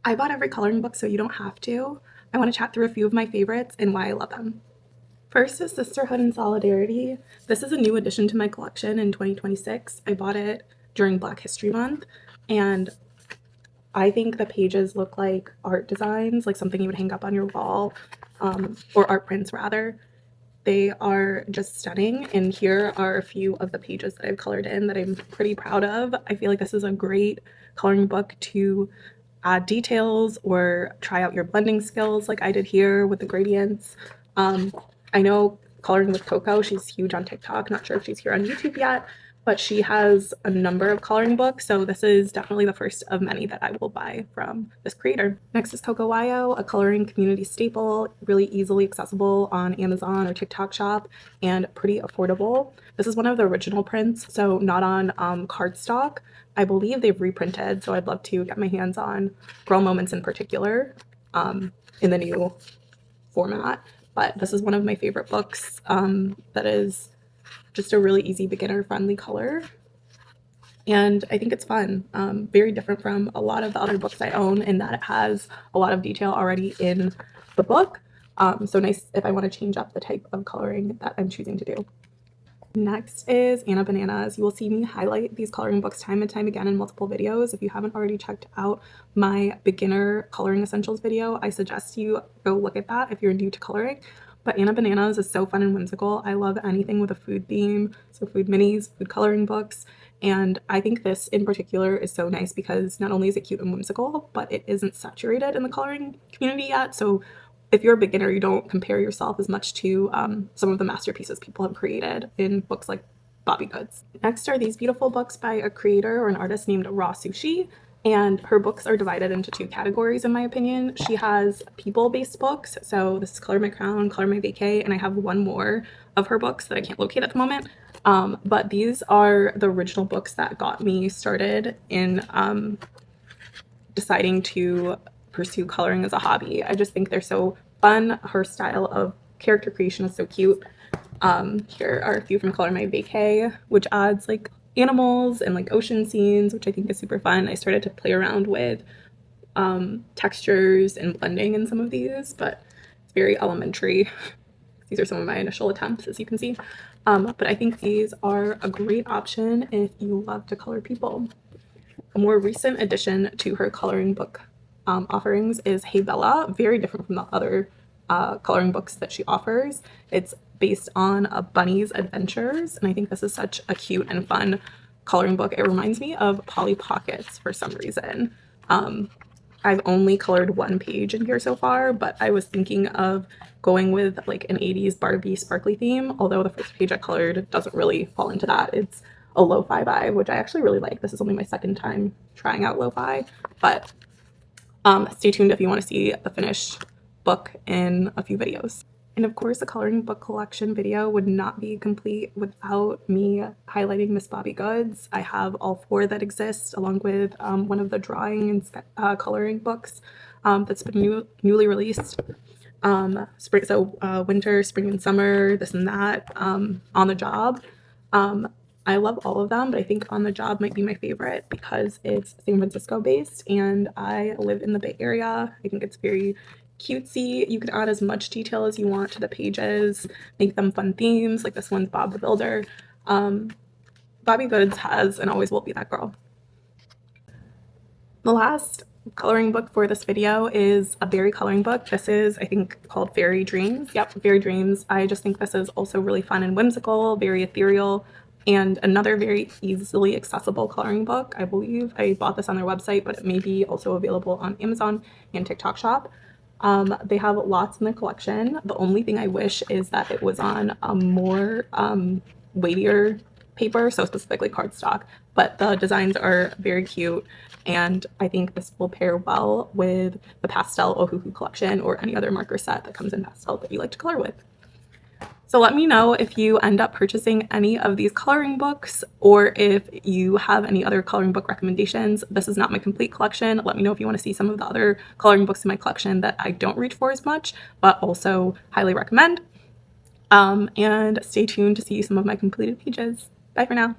I bought every coloring book so you don't have to. I want to chat through a few of my favorites and why I love them. First is Sisterhood and Solidarity. This is a new addition to my collection in 2026. I bought it during Black History Month, and I think the pages look like art designs, like something you would hang up on your wall, or art prints rather. They are just stunning, and here are a few of the pages that I've colored in that I'm pretty proud of. I feel like this is a great coloring book to add details or try out your blending skills like I did here with the gradients. I know Coloring with Coco, she's huge on TikTok. Not sure if she's here on YouTube yet, but she has a number of coloring books, so this is definitely the first of many that I will buy from this creator. Next is Coco, a coloring community staple, really easily accessible on Amazon or TikTok Shop, and pretty affordable. This is one of the original prints, so not on cardstock. I believe they've reprinted, so I'd love to get my hands on Girl Moments in particular in the new format. But this is one of my favorite books that is just a really easy beginner-friendly color. And I think it's fun. Very different from a lot of the other books I own in that it has a lot of detail already in the book. So nice if I want to change up the type of coloring that I'm choosing to do. Next is Anna Bananas. You will see me highlight these coloring books time and time again in multiple videos. If you haven't already checked out my beginner coloring essentials video, I suggest you go look at that if you're new to coloring. But Anna Bananas is so fun and whimsical. I love anything with a food theme, so food minis, food coloring books. And I think this in particular is so nice because not only is it cute and whimsical, but it isn't saturated in the coloring community yet. So if you're a beginner, you don't compare yourself as much to some of the masterpieces people have created in books like Bobbie Goods. Next are these beautiful books by a creator or an artist named Sueshii, and her books are divided into two categories in my opinion. She has people-based books, so this is Color My Crown, Color My Vacay, and I have one more of her books that I can't locate at the moment. But these are the original books that got me started in deciding to pursue coloring as a hobby. I just think they're so fun. Her style of character creation is so cute. Here are a few from Color My Vacay, which adds like animals and like ocean scenes, which I think is super fun. I started to play around with textures and blending in some of these, but it's very elementary. These are some of my initial attempts, as you can see. But I think these are a great option if you love to color people. A more recent addition to her coloring book offerings is Hey Bella, very different from the other coloring books that she offers. It's based on a bunny's adventures, and I think this is such a cute and fun coloring book. It reminds me of Polly Pockets for some reason. I've only colored one page in here so far, but I was thinking of going with like an 80s Barbie sparkly theme, although the first page I colored doesn't really fall into that. It's a lo-fi vibe, which I actually really like. This is only my second time trying out lo-fi, but stay tuned if you want to see the finished book in a few videos. And of course, a coloring book collection video would not be complete without me highlighting Miss Bobbie Goods. I have all four that exist, along with one of the drawing and coloring books that's been newly released. Winter, spring, and summer, this and that, on the job. I love all of them, but I think On the Job might be my favorite because it's San Francisco based and I live in the Bay Area. I think it's very cutesy. You can add as much detail as you want to the pages, make them fun themes, like this one's Bob the Builder. Bobbie Goods has and always will be that girl. The last coloring book for this video is a Berrie coloring book. This is, I think, called Fairy Dreams. Yep, Fairy Dreams. I just think this is also really fun and whimsical, very ethereal, and another very easily accessible coloring book. I believe I bought this on their website, but it may be also available on Amazon and TikTok Shop. They have lots in the collection. The only thing I wish is that it was on a more weightier paper, so specifically cardstock, but the designs are very cute, and I think this will pair well with the pastel Ohuhu collection or any other marker set that comes in pastel that you like to color with. So let me know if you end up purchasing any of these coloring books or if you have any other coloring book recommendations. This is not my complete collection. Let me know if you want to see some of the other coloring books in my collection that I don't reach for as much, but also highly recommend. And stay tuned to see some of my completed pages. Bye for now.